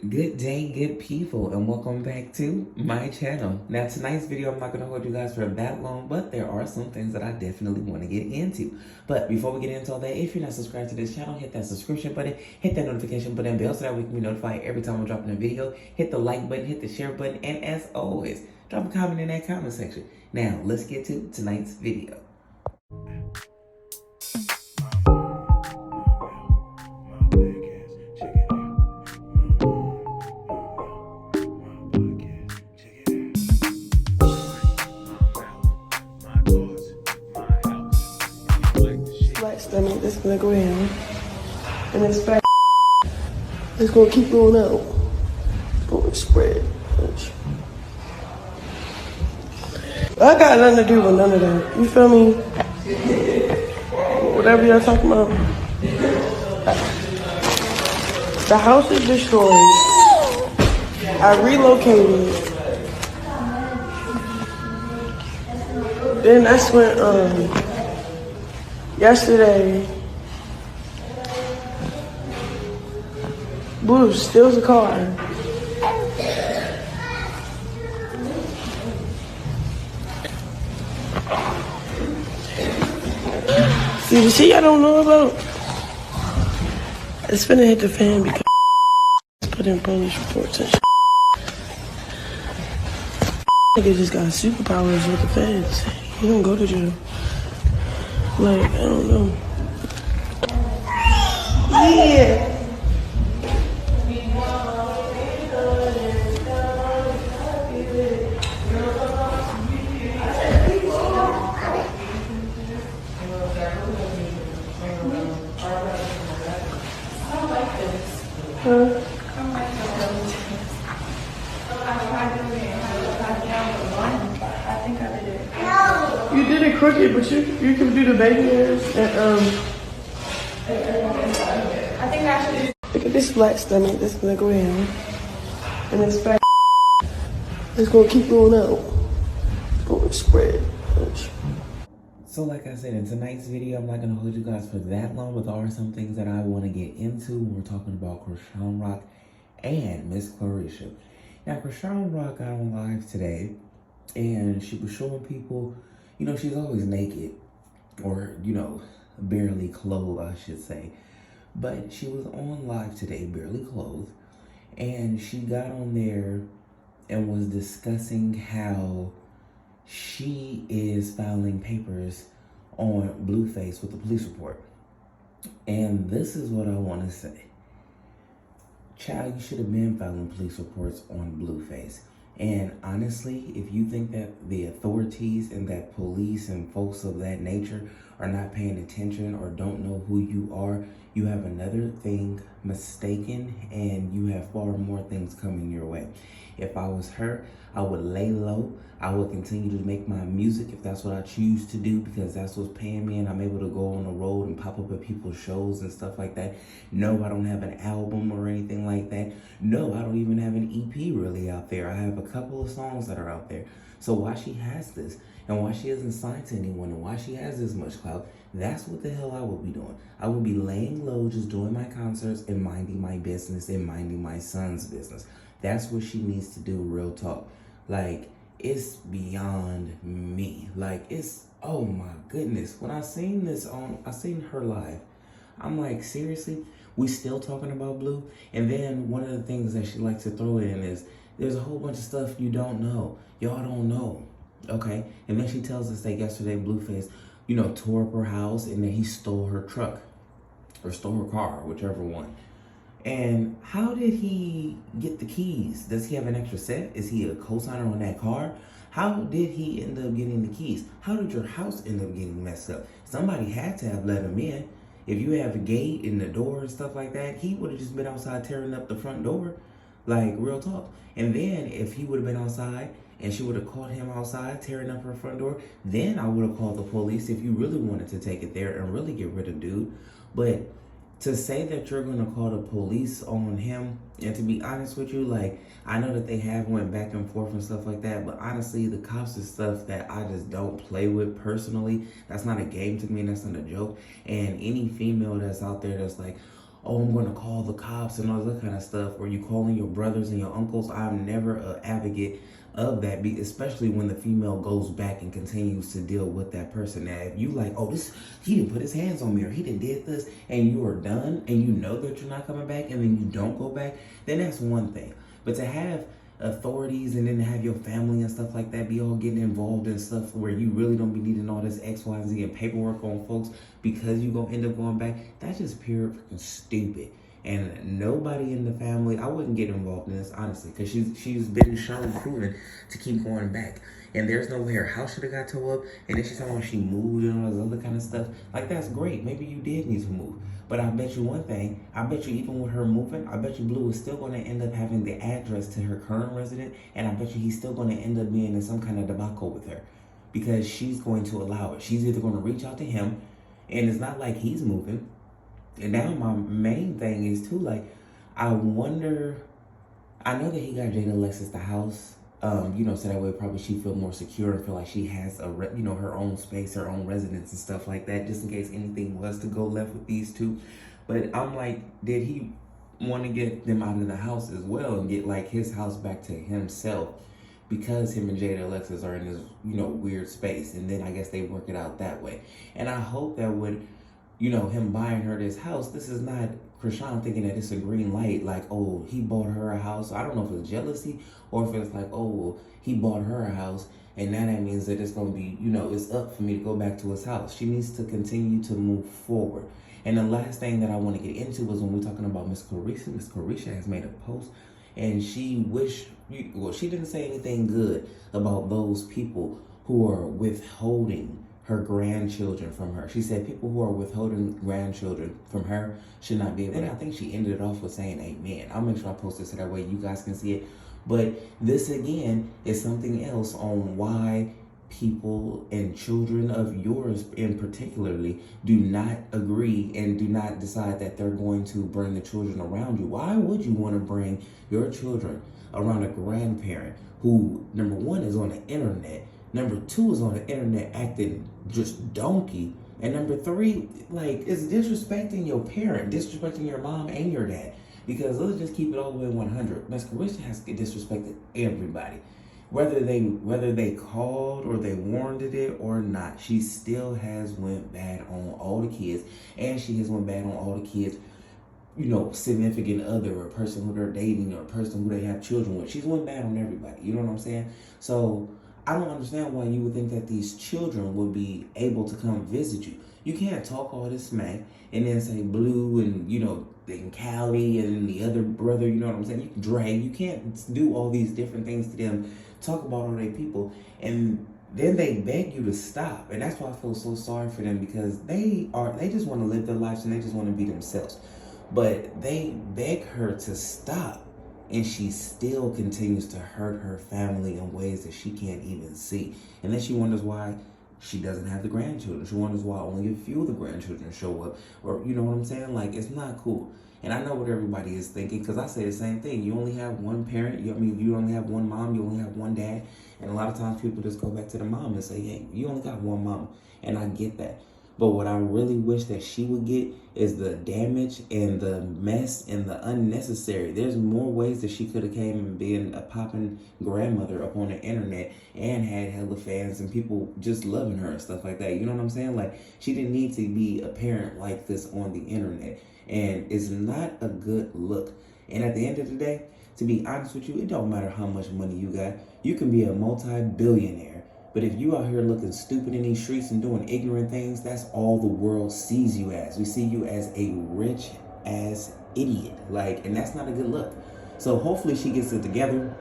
Good day, good people, and welcome back to my channel. Now, tonight's video, I'm not going to hold you guys for that long, but there are some things that I definitely want to get into. But before we get into all that, if you're not subscribed to this channel, hit that subscription button, hit that notification button bell so that we can be notified every time I'm dropping a video. Hit the like button, hit the share button, and as always, drop a comment in that comment section. Now, let's get to tonight's video. Stomach that's gonna go down, and this fat is gonna keep going out. It's gonna spread. I got nothing to do with none of that. You feel me? Whatever y'all talking about. The house is destroyed. I relocated. Then that's when yesterday, Blue steals a car. See the shit I don't know about? It's finna hit the fan because put in police reports and shit. Nigga just got superpowers with the feds. He don't go to jail. Like, I don't know. Yeah. Huh? You did it crooked, but you can do the baby hairs and I think I should. Look at this flat stomach that's gonna go down, and this fat is gonna keep going out. It's gonna spread. So like I said, in tonight's video, I'm not going to hold you guys for that long, but there are some things that I want to get into when we're talking about Chrisean Rock and Miss Karlissa. Now, Chrisean Rock got on live today, and she was showing people, you know, she's always naked, or, you know, barely clothed, I should say. But she was on live today, barely clothed, and she got on there and was discussing how she is filing papers on Blueface with the police report. And this is what I want to say. Child, you should have been filing police reports on Blueface. And honestly, if you think that the authorities and that police and folks of that nature are not paying attention or don't know who you are, you have another thing mistaken, and you have far more things coming your way. If I was her, I would lay low. I would continue to make my music if that's what I choose to do, because that's what's paying me and I'm able to go on the road and pop up at people's shows and stuff like that. No, I don't have an album or anything like that. No, I don't even have an EP really out there. I have a couple of songs that are out there. So why she has this and why she isn't signed to anyone and why she has this much clout, that's what the hell I would be doing. I would be laying low, just doing my concerts and minding my business and minding my son's business. That's what she needs to do, real talk. Like, it's beyond me. Like, it's, oh my goodness. When I seen this I seen her live, I'm like, seriously? We still talking about Blue? And then one of the things that she likes to throw in is, there's a whole bunch of stuff you don't know. Y'all don't know, okay? And then she tells us that yesterday Blueface, you know, tore up her house and then he stole her truck or stole her car, whichever one. And how did he get the keys? Does he have an extra set? Is he a co-signer on that car? How did he end up getting the keys? How did your house end up getting messed up? Somebody had to have let him in. If you have a gate and the door and stuff like that, he would have just been outside tearing up the front door. Like, real talk. And then if he would have been outside and she would have caught him outside tearing up her front door, then I would have called the police if you really wanted to take it there and really get rid of dude. But to say that you're gonna call the police on him, and to be honest with you, like, I know that they have went back and forth and stuff like that, but honestly, the cops is stuff that I just don't play with personally. That's not a game to me, that's not a joke. And any female that's out there that's like, oh, I'm going to call the cops and all that kind of stuff, or you calling your brothers and your uncles. I'm never an advocate of that, especially when the female goes back and continues to deal with that person. Now, if you like, oh, he didn't put his hands on me, or he didn't did this, and you are done, and you know that you're not coming back, and then you don't go back, then that's one thing. But to have authorities and then have your family and stuff like that be all getting involved in stuff where you really don't be needing all this X, Y, and Z and paperwork on folks because you gonna end up going back, that's just pure freaking stupid. And nobody in the family, I wouldn't get involved in this, honestly, because she's been shown proven to keep going back. And there's no way her house should have got towed up. And then she's talking about she moved and all this other kind of stuff. Like, that's great. Maybe you did need to move. But I bet you one thing, I bet you even with her moving, I bet you Blue is still going to end up having the address to her current resident. And I bet you he's still going to end up being in some kind of debacle with her. Because she's going to allow it. She's either going to reach out to him, and it's not like he's moving. And now my main thing is too, like, I wonder, I know that he got Jada Alexis the house, so that way probably she feel more secure and feel like she has her own space, her own residence and stuff like that, just in case anything was to go left with these two. But I'm like, did he want to get them out of the house as well and get like his house back to himself? Because him and Jada Alexis are in this, weird space, and then I guess they work it out that way. And I hope that would, him buying her this house, this is not Chrisean thinking that it's a green light, like, oh, he bought her a house. I don't know if it's jealousy or if it's like, oh, well, he bought her a house, and now that means that it's going to be, it's up for me to go back to his house. She needs to continue to move forward. And the last thing that I want to get into was when we're talking about Miss Karlissa. Miss Karlissa has made a post, and she didn't say anything good about those people who are withholding her grandchildren from her. She said people who are withholding grandchildren from her should not be able to. I think she ended it off with saying amen. I'll make sure I post this so that way you guys can see it. But this again is something else on why people and children of yours in particularly do not agree and do not decide that they're going to bring the children around you. Why would you want to bring your children around a grandparent who, number one, is on the internet, number two, is on the internet acting just donkey, and number three, like, is disrespecting your parent, disrespecting your mom and your dad? Because let's just keep it all the way 100. Miss Karlissa has disrespected everybody. Whether they called or they warned it or not, she still has went bad on all the kids, and she has went bad on all the kids, significant other or person who they're dating or person who they have children with. She's went bad on everybody. You know what I'm saying? So I don't understand why you would think that these children would be able to come visit you. You can't talk all this smack and then say Blue and, and Callie and the other brother, you know what I'm saying? You can drag. You can't do all these different things to them, talk about all their people, and then they beg you to stop. And that's why I feel so sorry for them, because they just want to live their lives and they just want to be themselves. But they beg her to stop, and she still continues to hurt her family in ways that she can't even see. And then she wonders why she doesn't have the grandchildren. She wonders why only a few of the grandchildren show up. Or, you know what I'm saying? Like, it's not cool. And I know what everybody is thinking, because I say the same thing. You only have one parent. You only have one mom. You only have one dad. And a lot of times people just go back to the mom and say, hey, you only got one mama. And I get that. But what I really wish that she would get is the damage and the mess and the unnecessary. There's more ways that she could have came and been a popping grandmother up on the internet and had hella fans and people just loving her and stuff like that. You know what I'm saying? Like, she didn't need to be a parent like this on the internet. And it's not a good look. And at the end of the day, to be honest with you, it don't matter how much money you got. You can be a multi-billionaire. But if you out here looking stupid in these streets and doing ignorant things, that's all the world sees you as. We see you as a rich-ass idiot. And that's not a good look. So hopefully she gets it together.